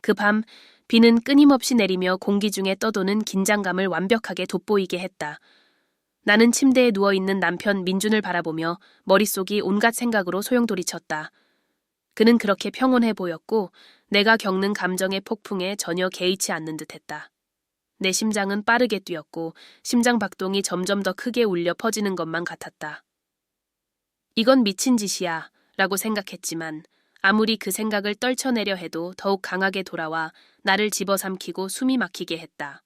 그 밤 비는 끊임없이 내리며 공기 중에 떠도는 긴장감을 완벽하게 돋보이게 했다. 나는 침대에 누워있는 남편 민준을 바라보며 머릿속이 온갖 생각으로 소용돌이쳤다. 그는 그렇게 평온해 보였고 내가 겪는 감정의 폭풍에 전혀 개의치 않는 듯했다. 내 심장은 빠르게 뛰었고 심장 박동이 점점 더 크게 울려 퍼지는 것만 같았다. 이건 미친 짓이야 라고 생각했지만 아무리 그 생각을 떨쳐내려 해도 더욱 강하게 돌아와 나를 집어삼키고 숨이 막히게 했다.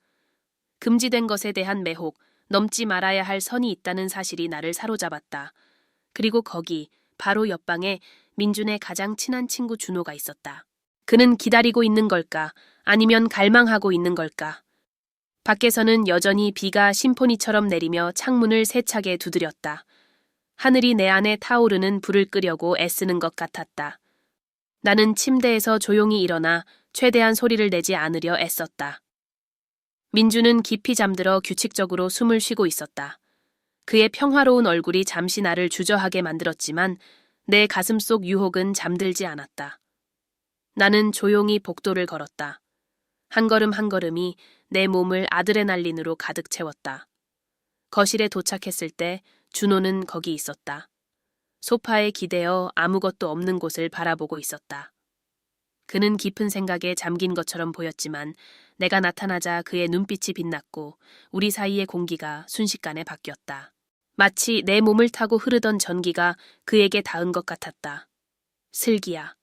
금지된 것에 대한 매혹, 넘지 말아야 할 선이 있다는 사실이 나를 사로잡았다. 그리고 거기 바로 옆방에 민준의 가장 친한 친구 준호가 있었다. 그는 기다리고 있는 걸까? 아니면 갈망하고 있는 걸까? 밖에서는 여전히 비가 심포니처럼 내리며 창문을 세차게 두드렸다. 하늘이 내 안에 타오르는 불을 끄려고 애쓰는 것 같았다. 나는 침대에서 조용히 일어나 최대한 소리를 내지 않으려 애썼다. 민주는 깊이 잠들어 규칙적으로 숨을 쉬고 있었다. 그의 평화로운 얼굴이 잠시 나를 주저하게 만들었지만 내 가슴 속 유혹은 잠들지 않았다. 나는 조용히 복도를 걸었다. 한 걸음 한 걸음이 내 몸을 아드레날린으로 가득 채웠다. 거실에 도착했을 때 준호는 거기 있었다. 소파에 기대어 아무것도 없는 곳을 바라보고 있었다. 그는 깊은 생각에 잠긴 것처럼 보였지만 내가 나타나자 그의 눈빛이 빛났고 우리 사이의 공기가 순식간에 바뀌었다. 마치 내 몸을 타고 흐르던 전기가 그에게 닿은 것 같았다. 슬기야.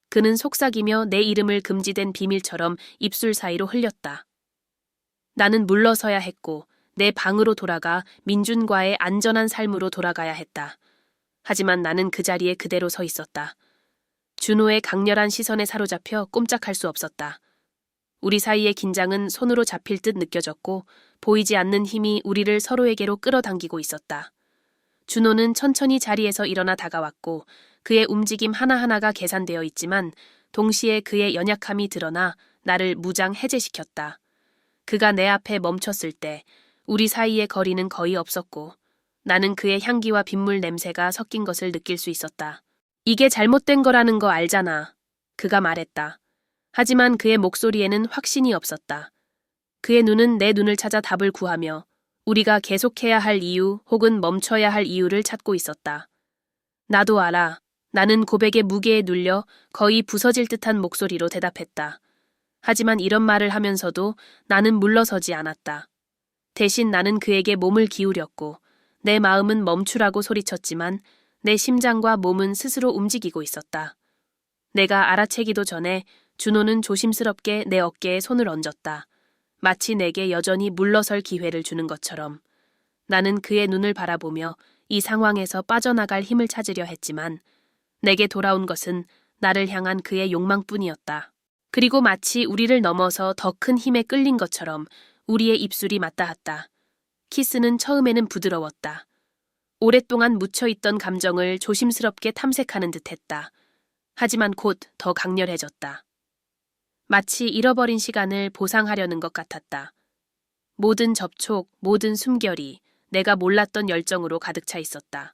그는 속삭이며 내 이름을 금지된 비밀처럼 입술 사이로 흘렸다. 나는 물러서야 했고 내 방으로 돌아가 민준과의 안전한 삶으로 돌아가야 했다. 하지만 나는 그 자리에 그대로 서 있었다. 준호의 강렬한 시선에 사로잡혀 꼼짝할 수 없었다. 우리 사이의 긴장은 손으로 잡힐 듯 느껴졌고 보이지 않는 힘이 우리를 서로에게로 끌어당기고 있었다. 준호는 천천히 자리에서 일어나 다가왔고 그의 움직임 하나하나가 계산되어 있지만 동시에 그의 연약함이 드러나 나를 무장 해제시켰다. 그가 내 앞에 멈췄을 때 우리 사이의 거리는 거의 없었고 나는 그의 향기와 빗물 냄새가 섞인 것을 느낄 수 있었다. 이게 잘못된 거라는 거 알잖아. 그가 말했다. 하지만 그의 목소리에는 확신이 없었다. 그의 눈은 내 눈을 찾아 답을 구하며 우리가 계속해야 할 이유 혹은 멈춰야 할 이유를 찾고 있었다. 나도 알아. 나는 고백의 무게에 눌려 거의 부서질 듯한 목소리로 대답했다. 하지만 이런 말을 하면서도 나는 물러서지 않았다. 대신 나는 그에게 몸을 기울였고 내 마음은 멈추라고 소리쳤지만 내 심장과 몸은 스스로 움직이고 있었다. 내가 알아채기도 전에 준호는 조심스럽게 내 어깨에 손을 얹었다. 마치 내게 여전히 물러설 기회를 주는 것처럼. 나는 그의 눈을 바라보며 이 상황에서 빠져나갈 힘을 찾으려 했지만 내게 돌아온 것은 나를 향한 그의 욕망뿐이었다. 그리고 마치 우리를 넘어서 더 큰 힘에 끌린 것처럼 우리의 입술이 맞닿았다. 키스는 처음에는 부드러웠다. 오랫동안 묻혀있던 감정을 조심스럽게 탐색하는 듯했다. 하지만 곧 더 강렬해졌다. 마치 잃어버린 시간을 보상하려는 것 같았다. 모든 접촉, 모든 숨결이 내가 몰랐던 열정으로 가득 차 있었다.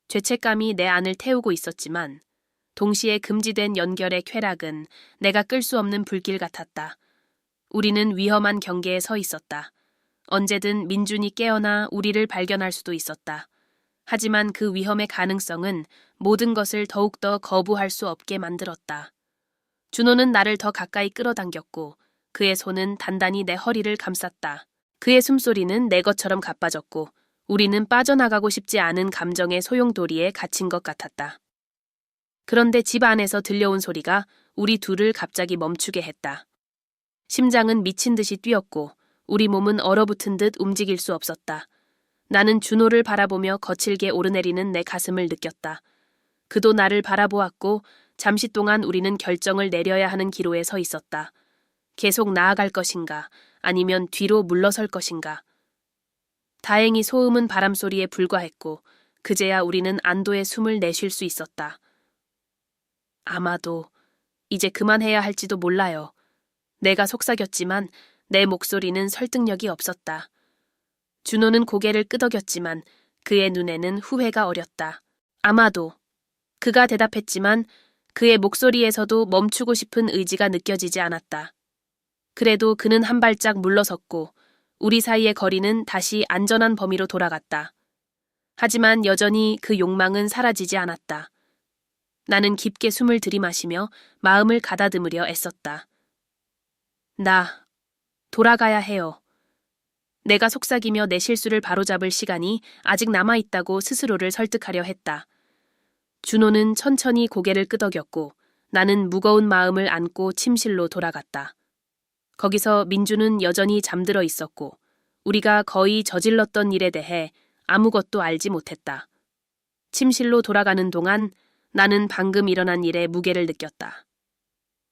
죄책감이 내 안을 태우고 있었지만 동시에 금지된 연결의 쾌락은 내가 끌 수 없는 불길 같았다. 우리는 위험한 경계에 서 있었다. 언제든 민준이 깨어나 우리를 발견할 수도 있었다. 하지만 그 위험의 가능성은 모든 것을 더욱더 거부할 수 없게 만들었다. 준호는 나를 더 가까이 끌어당겼고 그의 손은 단단히 내 허리를 감쌌다. 그의 숨소리는 내 것처럼 가빠졌고 우리는 빠져나가고 싶지 않은 감정의 소용돌이에 갇힌 것 같았다. 그런데 집 안에서 들려온 소리가 우리 둘을 갑자기 멈추게 했다. 심장은 미친 듯이 뛰었고 우리 몸은 얼어붙은 듯 움직일 수 없었다. 나는 준호를 바라보며 거칠게 오르내리는 내 가슴을 느꼈다. 그도 나를 바라보았고 잠시 동안 우리는 결정을 내려야 하는 기로에 서 있었다. 계속 나아갈 것인가 아니면 뒤로 물러설 것인가. 다행히 소음은 바람 소리에 불과했고 그제야 우리는 안도의 숨을 내쉴 수 있었다. 아마도 이제 그만해야 할지도 몰라요. 내가 속삭였지만 내 목소리는 설득력이 없었다. 준호는 고개를 끄덕였지만 그의 눈에는 후회가 어렸다. 아마도. 그가 대답했지만 그의 목소리에서도 멈추고 싶은 의지가 느껴지지 않았다. 그래도 그는 한 발짝 물러섰고 우리 사이의 거리는 다시 안전한 범위로 돌아갔다. 하지만 여전히 그 욕망은 사라지지 않았다. 나는 깊게 숨을 들이마시며 마음을 가다듬으려 애썼다. 나 돌아가야 해요. 내가 속삭이며 내 실수를 바로잡을 시간이 아직 남아있다고 스스로를 설득하려 했다. 준호는 천천히 고개를 끄덕였고 나는 무거운 마음을 안고 침실로 돌아갔다. 거기서 민주는 여전히 잠들어 있었고 우리가 거의 저질렀던 일에 대해 아무것도 알지 못했다. 침실로 돌아가는 동안 나는 방금 일어난 일의 무게를 느꼈다.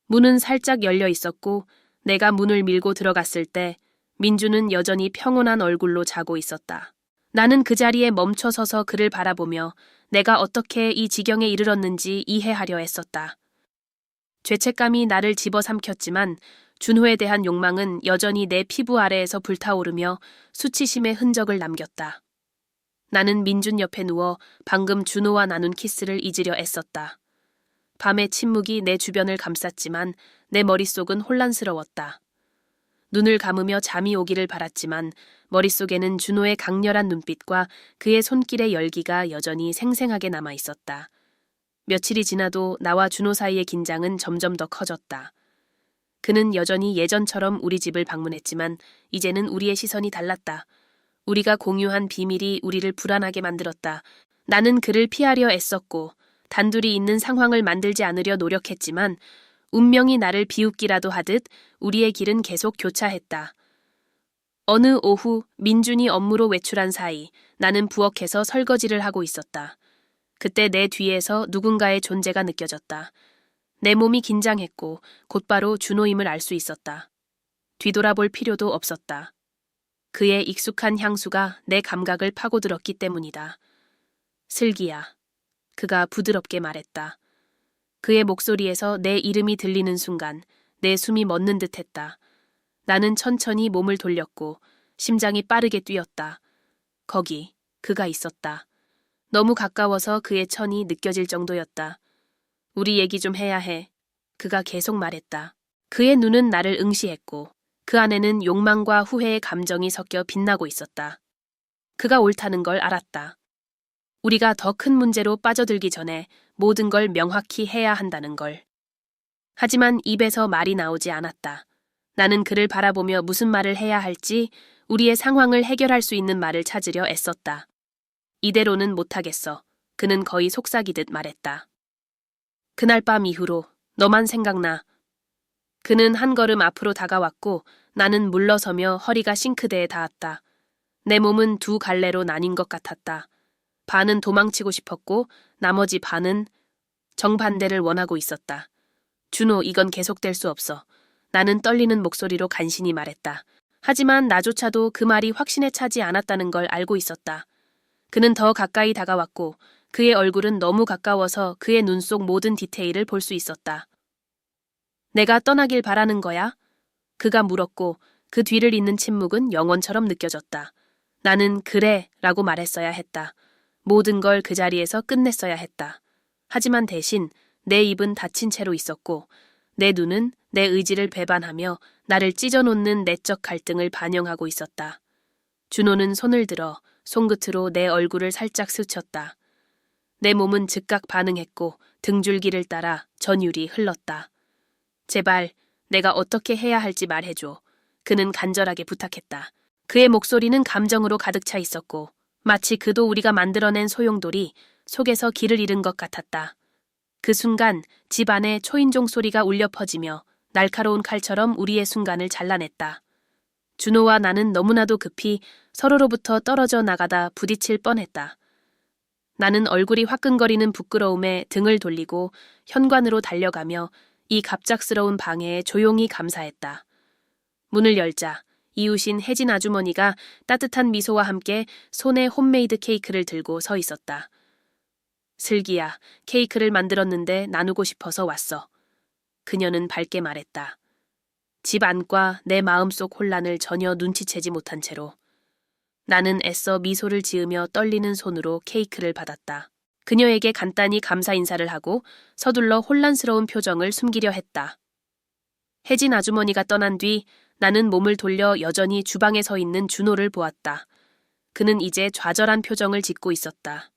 문은 살짝 열려 있었고 내가 문을 밀고 들어갔을 때 민주는 여전히 평온한 얼굴로 자고 있었다. 나는 그 자리에 멈춰 서서 그를 바라보며 내가 어떻게 이 지경에 이르렀는지 이해하려 했었다. 죄책감이 나를 집어삼켰지만 준호에 대한 욕망은 여전히 내 피부 아래에서 불타오르며 수치심의 흔적을 남겼다. 나는 민준 옆에 누워 방금 준호와 나눈 키스를 잊으려 애썼다. 밤의 침묵이 내 주변을 감쌌지만 내 머릿속은 혼란스러웠다. 눈을 감으며 잠이 오기를 바랐지만 머릿속에는 준호의 강렬한 눈빛과 그의 손길의 열기가 여전히 생생하게 남아 있었다. 며칠이 지나도 나와 준호 사이의 긴장은 점점 더 커졌다. 그는 여전히 예전처럼 우리 집을 방문했지만 이제는 우리의 시선이 달랐다. 우리가 공유한 비밀이 우리를 불안하게 만들었다. 나는 그를 피하려 애썼고 단둘이 있는 상황을 만들지 않으려 노력했지만 운명이 나를 비웃기라도 하듯 우리의 길은 계속 교차했다. 어느 오후 민준이 업무로 외출한 사이 나는 부엌에서 설거지를 하고 있었다. 그때 내 뒤에서 누군가의 존재가 느껴졌다. 내 몸이 긴장했고 곧바로 준호임을 알 수 있었다. 뒤돌아볼 필요도 없었다. 그의 익숙한 향수가 내 감각을 파고들었기 때문이다. 슬기야. 그가 부드럽게 말했다. 그의 목소리에서 내 이름이 들리는 순간 내 숨이 멎는 듯했다. 나는 천천히 몸을 돌렸고 심장이 빠르게 뛰었다. 거기 그가 있었다. 너무 가까워서 그의 천이 느껴질 정도였다. 우리 얘기 좀 해야 해. 그가 계속 말했다. 그의 눈은 나를 응시했고 그 안에는 욕망과 후회의 감정이 섞여 빛나고 있었다. 그가 옳다는 걸 알았다. 우리가 더 큰 문제로 빠져들기 전에 모든 걸 명확히 해야 한다는 걸. 하지만 입에서 말이 나오지 않았다. 나는 그를 바라보며 무슨 말을 해야 할지 우리의 상황을 해결할 수 있는 말을 찾으려 애썼다. 이대로는 못하겠어. 그는 거의 속삭이듯 말했다. 그날 밤 이후로 너만 생각나. 그는 한 걸음 앞으로 다가왔고 나는 물러서며 허리가 싱크대에 닿았다. 내 몸은 두 갈래로 나뉜 것 같았다. 반은 도망치고 싶었고 나머지 반은 정반대를 원하고 있었다. 준호, 이건 계속될 수 없어. 나는 떨리는 목소리로 간신히 말했다. 하지만 나조차도 그 말이 확신에 차지 않았다는 걸 알고 있었다. 그는 더 가까이 다가왔고 그의 얼굴은 너무 가까워서 그의 눈 속 모든 디테일을 볼 수 있었다. 내가 떠나길 바라는 거야? 그가 물었고 그 뒤를 잇는 침묵은 영원처럼 느껴졌다. 나는 그래 라고 말했어야 했다. 모든 걸 그 자리에서 끝냈어야 했다. 하지만 대신 내 입은 닫힌 채로 있었고 내 눈은 내 의지를 배반하며 나를 찢어놓는 내적 갈등을 반영하고 있었다. 준호는 손을 들어 손끝으로 내 얼굴을 살짝 스쳤다. 내 몸은 즉각 반응했고 등줄기를 따라 전율이 흘렀다. 제발 내가 어떻게 해야 할지 말해줘. 그는 간절하게 부탁했다. 그의 목소리는 감정으로 가득 차 있었고 마치 그도 우리가 만들어낸 소용돌이 속에서 길을 잃은 것 같았다. 그 순간 집 안에 초인종 소리가 울려 퍼지며 날카로운 칼처럼 우리의 순간을 잘라냈다. 준호와 나는 너무나도 급히 서로로부터 떨어져 나가다 부딪힐 뻔했다. 나는 얼굴이 화끈거리는 부끄러움에 등을 돌리고 현관으로 달려가며 이 갑작스러운 방해에 조용히 감사했다. 문을 열자 이웃인 혜진 아주머니가 따뜻한 미소와 함께 손에 홈메이드 케이크를 들고 서 있었다. 슬기야, 케이크를 만들었는데 나누고 싶어서 왔어. 그녀는 밝게 말했다. 집 안과 내 마음속 혼란을 전혀 눈치채지 못한 채로. 나는 애써 미소를 지으며 떨리는 손으로 케이크를 받았다. 그녀에게 간단히 감사 인사를 하고 서둘러 혼란스러운 표정을 숨기려 했다. 혜진 아주머니가 떠난 뒤 나는 몸을 돌려 여전히 주방에 서 있는 준호를 보았다. 그는 이제 좌절한 표정을 짓고 있었다.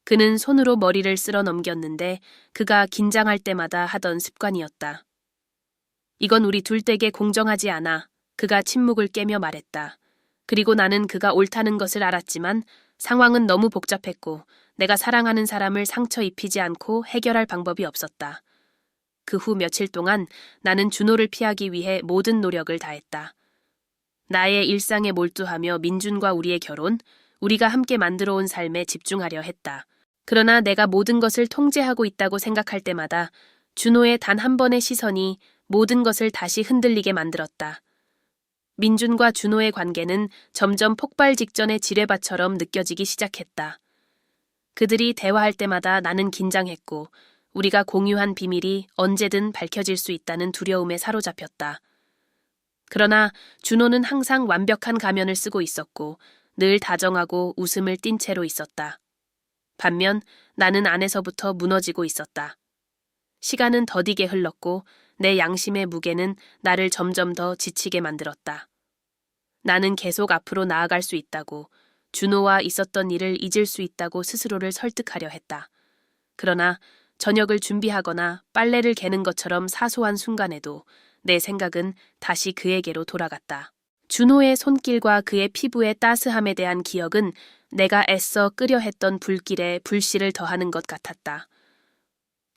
그는 손으로 머리를 쓸어 넘겼는데 그가 긴장할 때마다 하던 습관이었다. 이건 우리 둘 댁에 공정하지 않아. 그가 침묵을 깨며 말했다. 그리고 나는 그가 옳다는 것을 알았지만 상황은 너무 복잡했고 내가 사랑하는 사람을 상처 입히지 않고 해결할 방법이 없었다. 그 후 며칠 동안 나는 준호를 피하기 위해 모든 노력을 다했다. 나의 일상에 몰두하며 민준과 우리의 결혼, 우리가 함께 만들어 온 삶에 집중하려 했다. 그러나 내가 모든 것을 통제하고 있다고 생각할 때마다 준호의 단 한 번의 시선이 모든 것을 다시 흔들리게 만들었다. 민준과 준호의 관계는 점점 폭발 직전의 지뢰밭처럼 느껴지기 시작했다. 그들이 대화할 때마다 나는 긴장했고 우리가 공유한 비밀이 언제든 밝혀질 수 있다는 두려움에 사로잡혔다. 그러나 준호는 항상 완벽한 가면을 쓰고 있었고 늘 다정하고 웃음을 띤 채로 있었다. 반면 나는 안에서부터 무너지고 있었다. 시간은 더디게 흘렀고 내 양심의 무게는 나를 점점 더 지치게 만들었다. 나는 계속 앞으로 나아갈 수 있다고, 준호와 있었던 일을 잊을 수 있다고 스스로를 설득하려 했다. 그러나 저녁을 준비하거나 빨래를 개는 것처럼 사소한 순간에도 내 생각은 다시 그에게로 돌아갔다. 준호의 손길과 그의 피부의 따스함에 대한 기억은 내가 애써 끄려 했던 불길에 불씨를 더하는 것 같았다.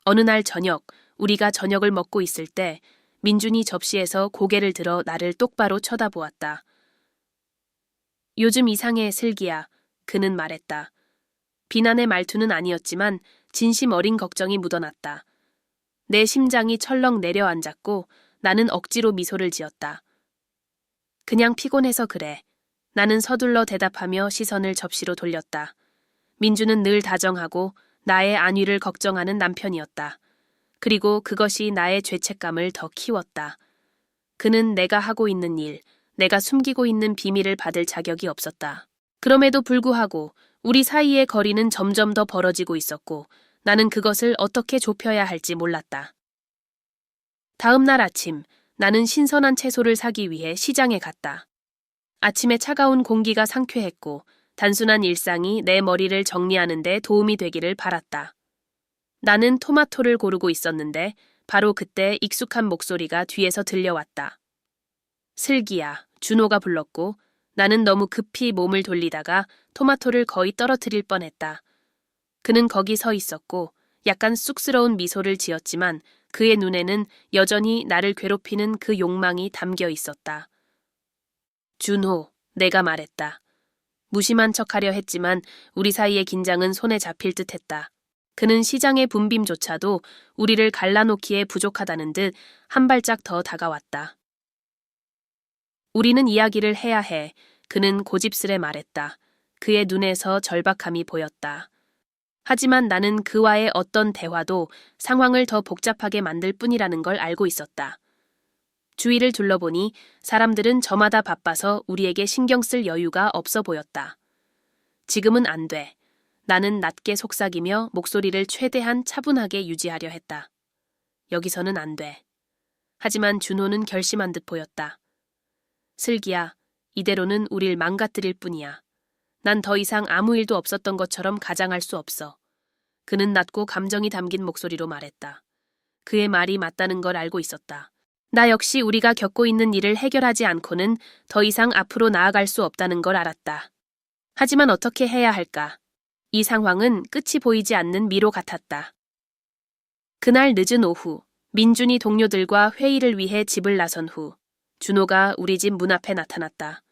어느 날 저녁, 우리가 저녁을 먹고 있을 때 민준이 접시에서 고개를 들어 나를 똑바로 쳐다보았다. 요즘 이상해, 슬기야. 그는 말했다. 비난의 말투는 아니었지만 진심 어린 걱정이 묻어났다. 내 심장이 철렁 내려앉았고 나는 억지로 미소를 지었다. 그냥 피곤해서 그래. 나는 서둘러 대답하며 시선을 접시로 돌렸다. 민주는 늘 다정하고 나의 안위를 걱정하는 남편이었다. 그리고 그것이 나의 죄책감을 더 키웠다. 그는 내가 하고 있는 일, 내가 숨기고 있는 비밀을 받을 자격이 없었다. 그럼에도 불구하고 우리 사이의 거리는 점점 더 벌어지고 있었고 나는 그것을 어떻게 좁혀야 할지 몰랐다. 다음 날 아침, 나는 신선한 채소를 사기 위해 시장에 갔다. 아침에 차가운 공기가 상쾌했고 단순한 일상이 내 머리를 정리하는 데 도움이 되기를 바랐다. 나는 토마토를 고르고 있었는데 바로 그때 익숙한 목소리가 뒤에서 들려왔다. 슬기야, 준호가 불렀고 나는 너무 급히 몸을 돌리다가 토마토를 거의 떨어뜨릴 뻔했다. 그는 거기 서 있었고 약간 쑥스러운 미소를 지었지만 그의 눈에는 여전히 나를 괴롭히는 그 욕망이 담겨 있었다. 준호, 내가 말했다. 무심한 척하려 했지만 우리 사이의 긴장은 손에 잡힐 듯했다. 그는 시장의 분빔조차도 우리를 갈라놓기에 부족하다는 듯 한 발짝 더 다가왔다. 우리는 이야기를 해야 해. 그는 고집스레 말했다. 그의 눈에서 절박함이 보였다. 하지만 나는 그와의 어떤 대화도 상황을 더 복잡하게 만들 뿐이라는 걸 알고 있었다. 주위를 둘러보니 사람들은 저마다 바빠서 우리에게 신경 쓸 여유가 없어 보였다. 지금은 안 돼. 나는 낮게 속삭이며 목소리를 최대한 차분하게 유지하려 했다. 여기서는 안 돼. 하지만 준호는 결심한 듯 보였다. 슬기야, 이대로는 우릴 망가뜨릴 뿐이야. 난 더 이상 아무 일도 없었던 것처럼 가장할 수 없어. 그는 낮고 감정이 담긴 목소리로 말했다. 그의 말이 맞다는 걸 알고 있었다. 나 역시 우리가 겪고 있는 일을 해결하지 않고는 더 이상 앞으로 나아갈 수 없다는 걸 알았다. 하지만 어떻게 해야 할까? 이 상황은 끝이 보이지 않는 미로 같았다. 그날 늦은 오후, 민준이 동료들과 회의를 위해 집을 나선 후 준호가 우리 집 문 앞에 나타났다.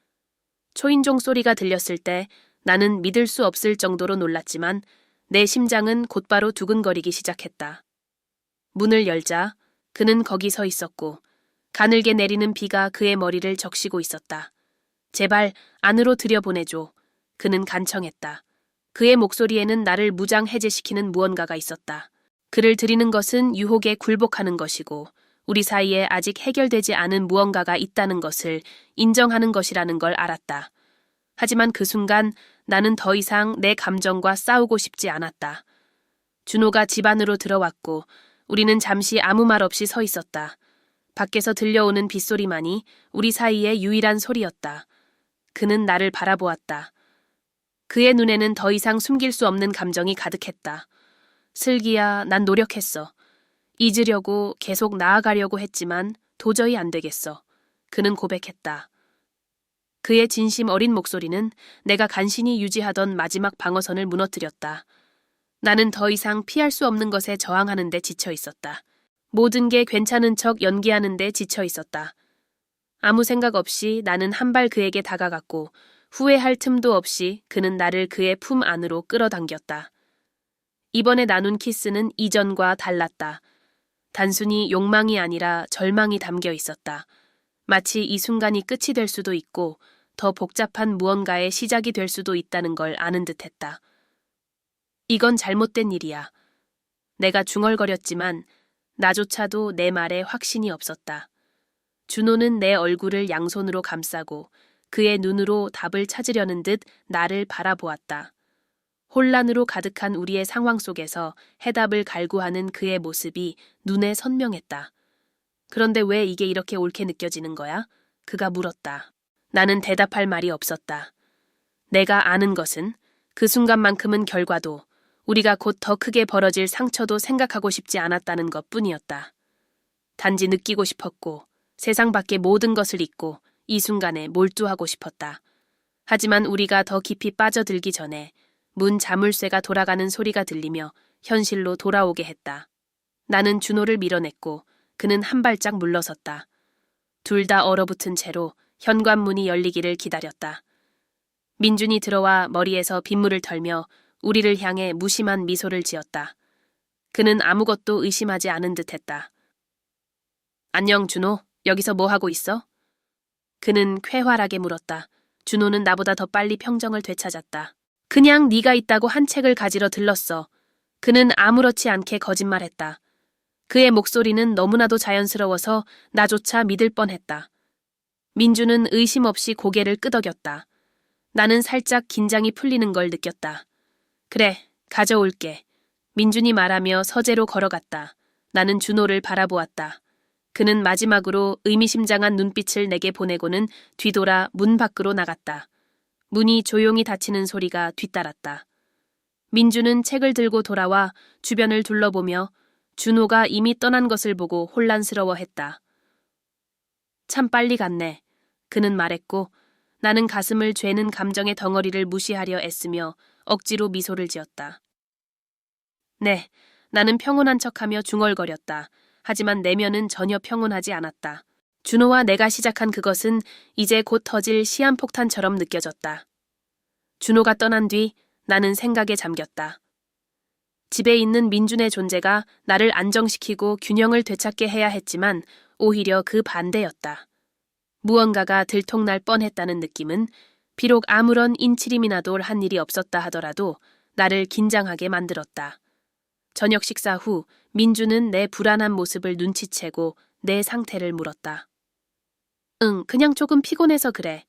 초인종 소리가 들렸을 때 나는 믿을 수 없을 정도로 놀랐지만 내 심장은 곧바로 두근거리기 시작했다. 문을 열자 그는 거기 서 있었고 가늘게 내리는 비가 그의 머리를 적시고 있었다. 제발 안으로 들여보내줘. 그는 간청했다. 그의 목소리에는 나를 무장해제시키는 무언가가 있었다. 그를 들이는 것은 유혹에 굴복하는 것이고 우리 사이에 아직 해결되지 않은 무언가가 있다는 것을 인정하는 것이라는 걸 알았다. 하지만 그 순간 나는 더 이상 내 감정과 싸우고 싶지 않았다. 준호가 집 안으로 들어왔고 우리는 잠시 아무 말 없이 서 있었다. 밖에서 들려오는 빗소리만이 우리 사이의 유일한 소리였다. 그는 나를 바라보았다. 그의 눈에는 더 이상 숨길 수 없는 감정이 가득했다. 슬기야, 난 노력했어. 잊으려고 계속 나아가려고 했지만 도저히 안 되겠어. 그는 고백했다. 그의 진심 어린 목소리는 내가 간신히 유지하던 마지막 방어선을 무너뜨렸다. 나는 더 이상 피할 수 없는 것에 저항하는 데 지쳐 있었다. 모든 게 괜찮은 척 연기하는 데 지쳐 있었다. 아무 생각 없이 나는 한 발 그에게 다가갔고 후회할 틈도 없이 그는 나를 그의 품 안으로 끌어당겼다. 이번에 나눈 키스는 이전과 달랐다. 단순히 욕망이 아니라 절망이 담겨 있었다. 마치 이 순간이 끝이 될 수도 있고 더 복잡한 무언가의 시작이 될 수도 있다는 걸 아는 듯했다. 이건 잘못된 일이야. 내가 중얼거렸지만 나조차도 내 말에 확신이 없었다. 준호는 내 얼굴을 양손으로 감싸고 그의 눈으로 답을 찾으려는 듯 나를 바라보았다. 혼란으로 가득한 우리의 상황 속에서 해답을 갈구하는 그의 모습이 눈에 선명했다. 그런데 왜 이게 이렇게 옳게 느껴지는 거야? 그가 물었다. 나는 대답할 말이 없었다. 내가 아는 것은 그 순간만큼은 결과도 우리가 곧 더 크게 벌어질 상처도 생각하고 싶지 않았다는 것뿐이었다. 단지 느끼고 싶었고 세상 밖의 모든 것을 잊고 이 순간에 몰두하고 싶었다. 하지만 우리가 더 깊이 빠져들기 전에 문 자물쇠가 돌아가는 소리가 들리며 현실로 돌아오게 했다. 나는 준호를 밀어냈고 그는 한 발짝 물러섰다. 둘 다 얼어붙은 채로 현관문이 열리기를 기다렸다. 민준이 들어와 머리에서 빗물을 털며 우리를 향해 무심한 미소를 지었다. 그는 아무것도 의심하지 않은 듯했다. 안녕 준호, 여기서 뭐 하고 있어? 그는 쾌활하게 물었다. 준호는 나보다 더 빨리 평정을 되찾았다. 그냥 네가 있다고 한 책을 가지러 들렀어. 그는 아무렇지 않게 거짓말했다. 그의 목소리는 너무나도 자연스러워서 나조차 믿을 뻔했다. 민주는 의심 없이 고개를 끄덕였다. 나는 살짝 긴장이 풀리는 걸 느꼈다. 그래, 가져올게. 민준이 말하며 서재로 걸어갔다. 나는 준호를 바라보았다. 그는 마지막으로 의미심장한 눈빛을 내게 보내고는 뒤돌아 문 밖으로 나갔다. 문이 조용히 닫히는 소리가 뒤따랐다. 민주는 책을 들고 돌아와 주변을 둘러보며 준호가 이미 떠난 것을 보고 혼란스러워했다. 참 빨리 갔네. 그는 말했고 나는 가슴을 죄는 감정의 덩어리를 무시하려 애쓰며 억지로 미소를 지었다. 네, 나는 평온한 척하며 중얼거렸다. 하지만 내면은 전혀 평온하지 않았다. 준호와 내가 시작한 그것은 이제 곧 터질 시한폭탄처럼 느껴졌다. 준호가 떠난 뒤 나는 생각에 잠겼다. 집에 있는 민준의 존재가 나를 안정시키고 균형을 되찾게 해야 했지만 오히려 그 반대였다. 무언가가 들통날 뻔했다는 느낌은 비록 아무런 인치림이나 돌 한 일이 없었다 하더라도 나를 긴장하게 만들었다. 저녁 식사 후 민주는 내 불안한 모습을 눈치채고 내 상태를 물었다. 응, 그냥 조금 피곤해서 그래.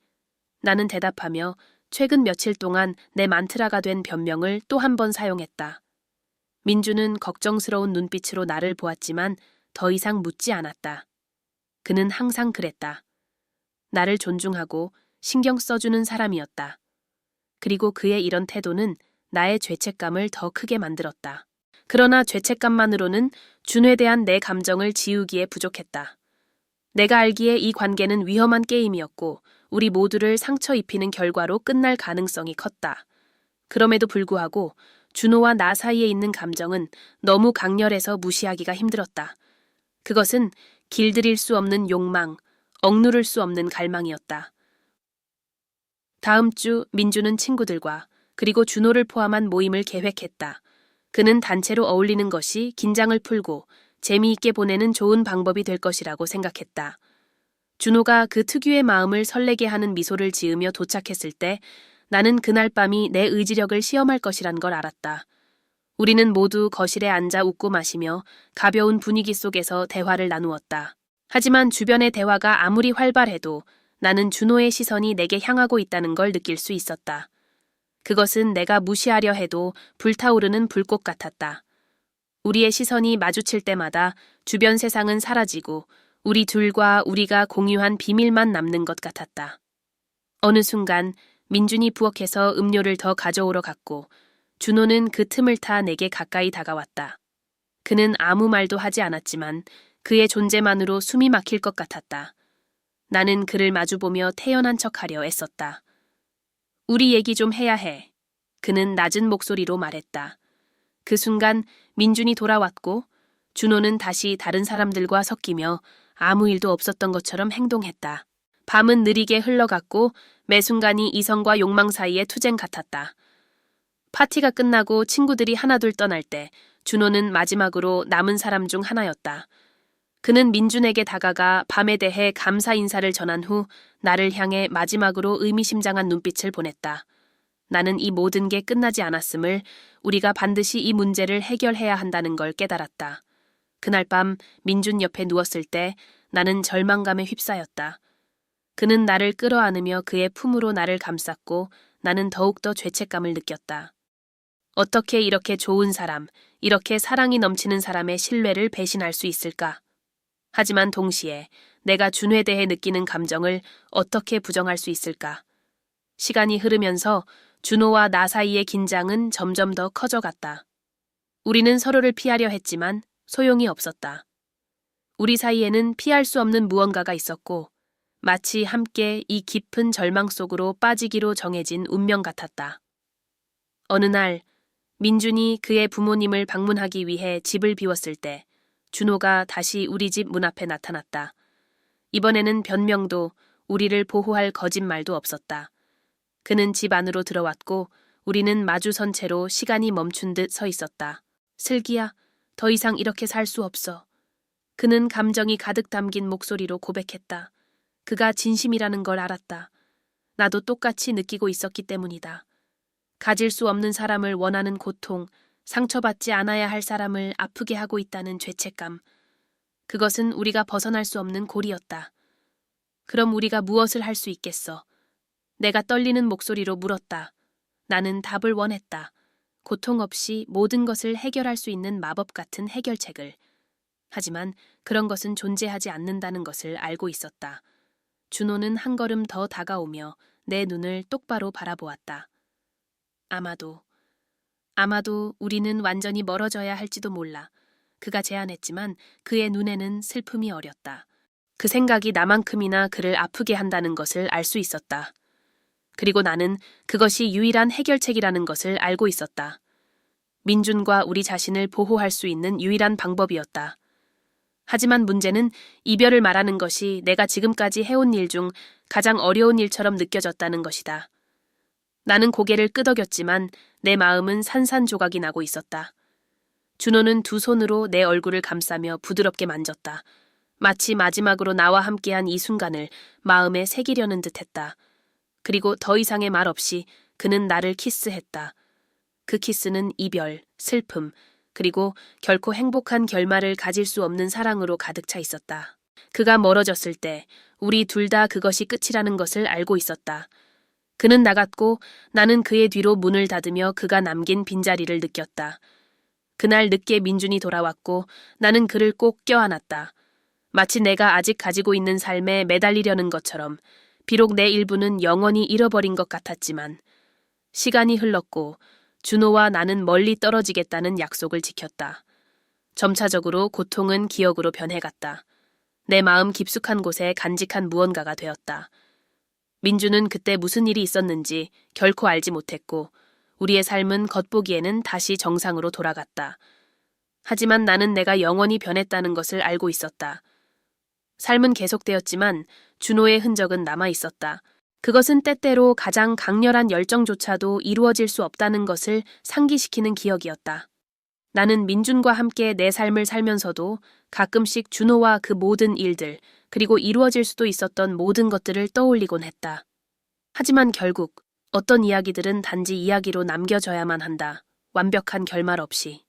나는 대답하며 최근 며칠 동안 내 만트라가 된 변명을 또 한 번 사용했다. 민주는 걱정스러운 눈빛으로 나를 보았지만 더 이상 묻지 않았다. 그는 항상 그랬다. 나를 존중하고 신경 써주는 사람이었다. 그리고 그의 이런 태도는 나의 죄책감을 더 크게 만들었다. 그러나 죄책감만으로는 준호에 대한 내 감정을 지우기에 부족했다. 내가 알기에 이 관계는 위험한 게임이었고 우리 모두를 상처 입히는 결과로 끝날 가능성이 컸다. 그럼에도 불구하고 준호와 나 사이에 있는 감정은 너무 강렬해서 무시하기가 힘들었다. 그것은 길들일 수 없는 욕망, 억누를 수 없는 갈망이었다. 다음 주 민주는 친구들과 그리고 준호를 포함한 모임을 계획했다. 그는 단체로 어울리는 것이 긴장을 풀고 재미있게 보내는 좋은 방법이 될 것이라고 생각했다. 준호가 그 특유의 마음을 설레게 하는 미소를 지으며 도착했을 때 나는 그날 밤이 내 의지력을 시험할 것이란 걸 알았다. 우리는 모두 거실에 앉아 웃고 마시며 가벼운 분위기 속에서 대화를 나누었다. 하지만 주변의 대화가 아무리 활발해도 나는 준호의 시선이 내게 향하고 있다는 걸 느낄 수 있었다. 그것은 내가 무시하려 해도 불타오르는 불꽃 같았다. 우리의 시선이 마주칠 때마다 주변 세상은 사라지고 우리 둘과 우리가 공유한 비밀만 남는 것 같았다. 어느 순간 민준이 부엌에서 음료를 더 가져오러 갔고 준호는 그 틈을 타 내게 가까이 다가왔다. 그는 아무 말도 하지 않았지만 그의 존재만으로 숨이 막힐 것 같았다. 나는 그를 마주보며 태연한 척하려 애썼다. 우리 얘기 좀 해야 해. 그는 낮은 목소리로 말했다. 그 순간 민준이 돌아왔고 준호는 다시 다른 사람들과 섞이며 아무 일도 없었던 것처럼 행동했다. 밤은 느리게 흘러갔고 매 순간이 이성과 욕망 사이의 투쟁 같았다. 파티가 끝나고 친구들이 하나둘 떠날 때 준호는 마지막으로 남은 사람 중 하나였다. 그는 민준에게 다가가 밤에 대해 감사 인사를 전한 후 나를 향해 마지막으로 의미심장한 눈빛을 보냈다. 나는 이 모든 게 끝나지 않았음을, 우리가 반드시 이 문제를 해결해야 한다는 걸 깨달았다. 그날 밤 민준 옆에 누웠을 때 나는 절망감에 휩싸였다. 그는 나를 끌어안으며 그의 품으로 나를 감쌌고 나는 더욱더 죄책감을 느꼈다. 어떻게 이렇게 좋은 사람, 이렇게 사랑이 넘치는 사람의 신뢰를 배신할 수 있을까? 하지만 동시에 내가 준호에 대해 느끼는 감정을 어떻게 부정할 수 있을까? 시간이 흐르면서 준호와 나 사이의 긴장은 점점 더 커져갔다. 우리는 서로를 피하려 했지만 소용이 없었다. 우리 사이에는 피할 수 없는 무언가가 있었고 마치 함께 이 깊은 절망 속으로 빠지기로 정해진 운명 같았다. 어느 날 민준이 그의 부모님을 방문하기 위해 집을 비웠을 때 준호가 다시 우리 집 문 앞에 나타났다. 이번에는 변명도 우리를 보호할 거짓말도 없었다. 그는 집 안으로 들어왔고 우리는 마주선 채로 시간이 멈춘 듯 서 있었다. 슬기야, 더 이상 이렇게 살 수 없어. 그는 감정이 가득 담긴 목소리로 고백했다. 그가 진심이라는 걸 알았다. 나도 똑같이 느끼고 있었기 때문이다. 가질 수 없는 사람을 원하는 고통, 상처받지 않아야 할 사람을 아프게 하고 있다는 죄책감. 그것은 우리가 벗어날 수 없는 고리였다. 그럼 우리가 무엇을 할 수 있겠어? 내가 떨리는 목소리로 물었다. 나는 답을 원했다. 고통 없이 모든 것을 해결할 수 있는 마법 같은 해결책을. 하지만 그런 것은 존재하지 않는다는 것을 알고 있었다. 준호는 한 걸음 더 다가오며 내 눈을 똑바로 바라보았다. 아마도 우리는 완전히 멀어져야 할지도 몰라. 그가 제안했지만 그의 눈에는 슬픔이 어렸다. 그 생각이 나만큼이나 그를 아프게 한다는 것을 알 수 있었다. 그리고 나는 그것이 유일한 해결책이라는 것을 알고 있었다. 민준과 우리 자신을 보호할 수 있는 유일한 방법이었다. 하지만 문제는 이별을 말하는 것이 내가 지금까지 해온 일 중 가장 어려운 일처럼 느껴졌다는 것이다. 나는 고개를 끄덕였지만 내 마음은 산산조각이 나고 있었다. 준호는 두 손으로 내 얼굴을 감싸며 부드럽게 만졌다. 마치 마지막으로 나와 함께한 이 순간을 마음에 새기려는 듯했다. 그리고 더 이상의 말 없이 그는 나를 키스했다. 그 키스는 이별, 슬픔, 그리고 결코 행복한 결말을 가질 수 없는 사랑으로 가득 차 있었다. 그가 멀어졌을 때 우리 둘 다 그것이 끝이라는 것을 알고 있었다. 그는 나갔고 나는 그의 뒤로 문을 닫으며 그가 남긴 빈자리를 느꼈다. 그날 늦게 민준이 돌아왔고 나는 그를 꼭 껴안았다. 마치 내가 아직 가지고 있는 삶에 매달리려는 것처럼. 비록 내 일부는 영원히 잃어버린 것 같았지만 시간이 흘렀고 준호와 나는 멀리 떨어지겠다는 약속을 지켰다. 점차적으로 고통은 기억으로 변해갔다. 내 마음 깊숙한 곳에 간직한 무언가가 되었다. 민준은 그때 무슨 일이 있었는지 결코 알지 못했고 우리의 삶은 겉보기에는 다시 정상으로 돌아갔다. 하지만 나는 내가 영원히 변했다는 것을 알고 있었다. 삶은 계속되었지만 준호의 흔적은 남아있었다. 그것은 때때로 가장 강렬한 열정조차도 이루어질 수 없다는 것을 상기시키는 기억이었다. 나는 민준과 함께 내 삶을 살면서도 가끔씩 준호와 그 모든 일들, 그리고 이루어질 수도 있었던 모든 것들을 떠올리곤 했다. 하지만 결국 어떤 이야기들은 단지 이야기로 남겨져야만 한다. 완벽한 결말 없이.